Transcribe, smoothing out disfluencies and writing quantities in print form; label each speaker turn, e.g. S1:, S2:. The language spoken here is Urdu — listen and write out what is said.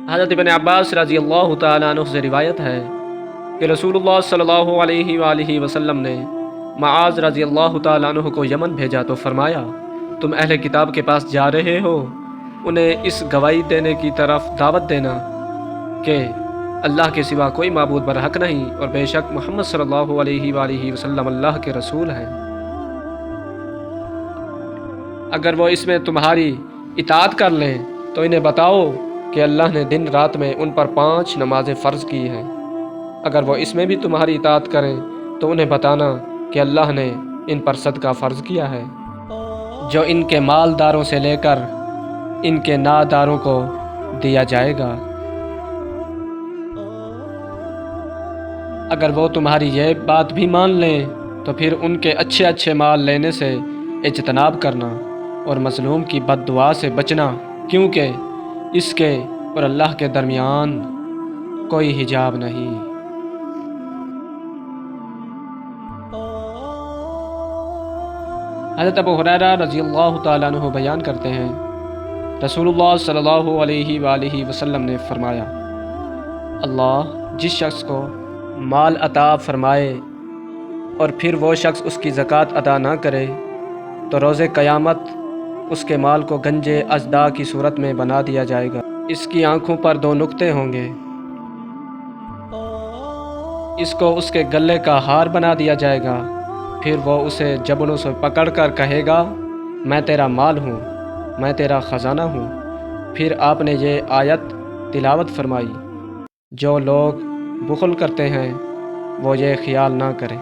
S1: حضرت ابن عباس رضی اللہ تعالیٰ عنہ سے روایت ہے کہ رسول اللہ صلی اللہ علیہ وآلہ وسلم نے معاذ رضی اللہ تعالیٰ عنہ کو یمن بھیجا تو فرمایا، تم اہل کتاب کے پاس جا رہے ہو، انہیں اس گواہی دینے کی طرف دعوت دینا کہ اللہ کے سوا کوئی معبود برحق نہیں، اور بے شک محمد صلی اللہ علیہ وآلہ وسلم اللہ کے رسول ہیں۔ اگر وہ اس میں تمہاری اطاعت کر لیں تو انہیں بتاؤ کہ اللہ نے دن رات میں ان پر 5 نمازیں فرض کی ہیں۔ اگر وہ اس میں بھی تمہاری اطاعت کریں تو انہیں بتانا کہ اللہ نے ان پر صدقہ فرض کیا ہے، جو ان کے مالداروں سے لے کر ان کے ناداروں کو دیا جائے گا۔ اگر وہ تمہاری یہ بات بھی مان لیں تو پھر ان کے اچھے اچھے مال لینے سے اجتناب کرنا اور مظلوم کی بد دعا سے بچنا، کیونکہ اس کے اور اللہ کے درمیان کوئی حجاب نہیں۔ حضرت ابو ہریرہ رضی اللہ تعالیٰ عنہ بیان کرتے ہیں، رسول اللہ صلی اللہ علیہ وآلہ وسلم نے فرمایا، اللہ جس شخص کو مال عطا فرمائے اور پھر وہ شخص اس کی زکوٰۃ ادا نہ کرے تو روز قیامت اس کے مال کو گنج اژدہا کی صورت میں بنا دیا جائے گا۔ اس کی آنکھوں پر 2 نقطے ہوں گے، اس کو اس کے گلے کا ہار بنا دیا جائے گا، پھر وہ اسے جبڑوں سے پکڑ کر کہے گا، میں تیرا مال ہوں، میں تیرا خزانہ ہوں۔ پھر آپ نے یہ آیت تلاوت فرمائی، جو لوگ بخل کرتے ہیں وہ یہ خیال نہ کریں